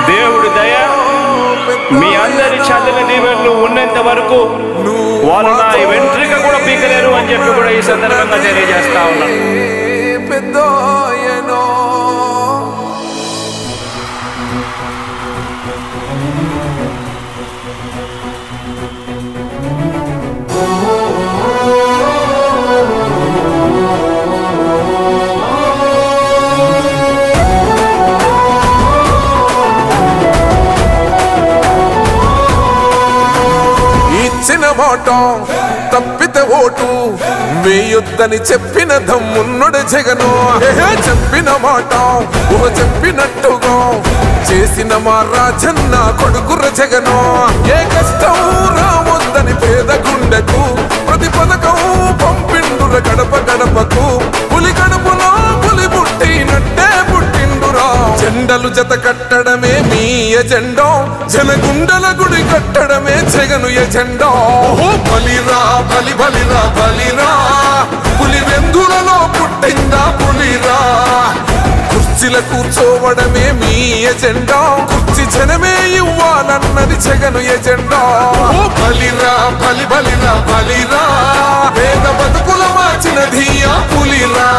దేవుడి దయ మీ అందరి చల్లని దీవెనలు ఉన్నంత వరకు వాళ్ళు నా వెంట్రిక కూడా పీకలేరు అని చెప్పి కూడా ఈ సందర్భంగా తెలియజేస్తా ఉన్నాను. మాట తప్పితే ఓటు వేయొద్దని చెప్పిన దమ్మున్నడు జగను. చెప్పిన మాట చెప్పినట్టుగా చేసిన మా రాజన్న కొడుకుర జగను. ఏ కష్టం రావద్దని పేద గుండెకు ప్రతి పథకం పంపిండుర గడప గడపకు. పులి గడపలో పులి పుట్టినట్టే పుట్టిండురా. జెండలు జత కట్టడమే మీ ఎజెండా, జనగుండల గుడి కట్టడమే జగను ఎజెండా. బలిరా బలి బలిరా బలిరా, పులి వెందులలో పుట్టిందా పులిరా. కుర్చీల కూర్చోవడమే మీ ఎజెండా, కుర్చీ జనమే ఇవ్వాలన్నది జగను ఎజెండా. బలిరా బలి బలిరా బలిరా, పేద బతుకుల మార్చినది ఆ పులిరా.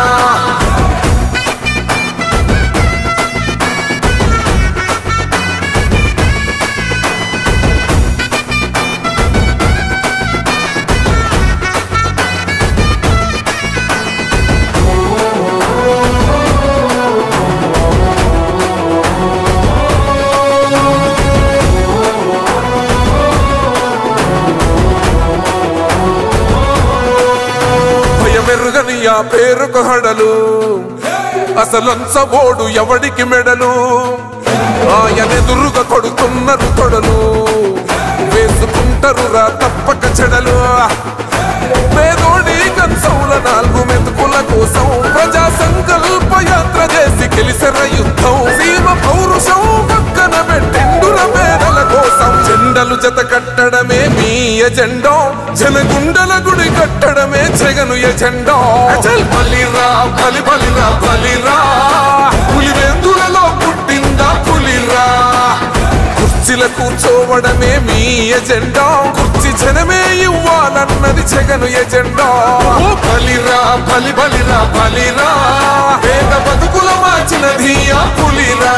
ఆ పేరుకు హడలు అసలంచబోడు ఎవడికి మెడలు. ఆయనెదురుగా కొడుతున్నారు తొడలు, వేసుకుంటారు రా తప్పక చెడలు. పేదోడి కంచౌల 4 మెతుకుల కోసం ప్రజా సంకల్ప యాత్ర చేసి గెలిసెర యుద్ధం. సీమ పౌరుషం పక్కన పెట్టిండుర పేదల కోసం. జెండలు జత కట్టడమే మీ ఎజెండా, జనగుండల గుడి కట్టడమే జగను ఎజెండా. బలిరా బలి బలిరా బలిరా, పులి వెందులలో పుట్టిందా పులిరా. కుర్చీల కూర్చోవడమే మీ ఎజెండా, కుర్చీ జనమే ఇవ్వాలన్నది జగను ఎజెండా. బలిరా బలి బలిరా బలిరా, పేద బతుకుల మార్చినది ఆ పులిరా.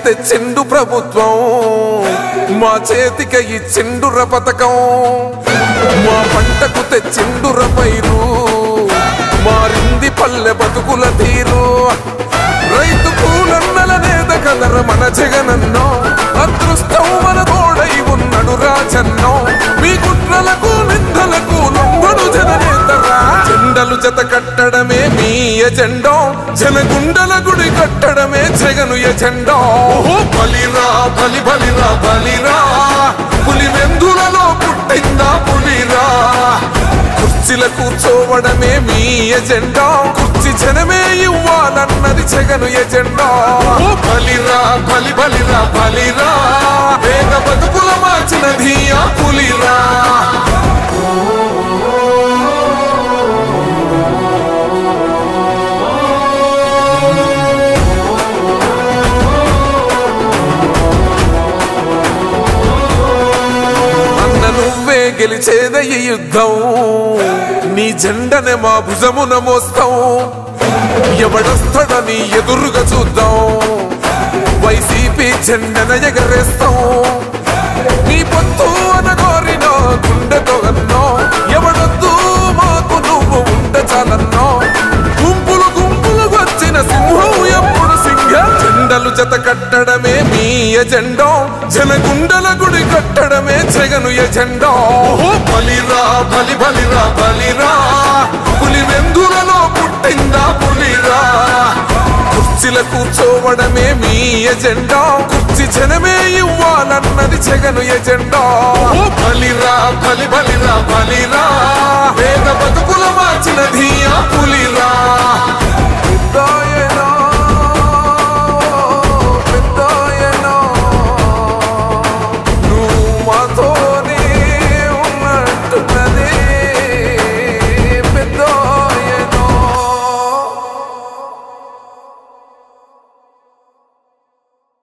తెచ్చిండు ప్రభుత్వం, మా చేతికి ఇచ్చిండుర పథకం. మా పంటకు తెచ్చిండుర పైరు, మారింది పల్లె బతుకుల తీరు. రైతు కూలన్నల నేత కదర మన జగనన్నో, అదృష్టం మన తోడై ఉన్నడు రాజన్నో. మీ కుట్రలకు నిందలకు లొంగడు జననేతరా. జెండలు జత కట్టడమే మీ ఎజెండా, జనగుండల గుడి కట్టడమే జగను ఎజెండా. బలిరా బలి బలిరా బలిరా, పులి వెందులలో పుట్టిందా పులిరా. కుర్చీల కూర్చోవడమే మీ ఎజెండా, కుర్చీ జనమే ఇవ్వాలన్నది జగను ఎజెండా. బలిరా బలి బలిరా బలిరా, పేద బతుకుల మార్చినది ఆ పులిరా. గెలిచేద ఈ యుద్ధం, నీ జెండనే మా భుజమున మోస్తాం. ఎవడొస్తాడని ఎదురుగా చూద్దాం, వైసీపీ జెండన ఎగరేస్తాం. నీ పొత్తు అనగోరిన గుండెతో అన్నో, ఎవడొద్దు మాకు నువ్వు ఉండ చాలన్నో. గుంపులు గుంపులు వచ్చిన సింహం ఎప్పుడు సింహం. జెండలు జత కట్టడమే మీ ఎజెండా, జనగుండల గుడి కట్టడమే జగను ఎజెండా. బలిరా బలి బలిరా బలిరా, పులి వెందులలో పుట్టిందా పులిరా. కుర్చీల కూర్చోవడమే మీ ఎజెండా, కుర్చీ జనమే ఇవ్వాలన్నది జగను ఎజెండా. బలిరా బలి బలిరా బలిరా, పేద బతుకుల మార్చినది ఆ పులిరా.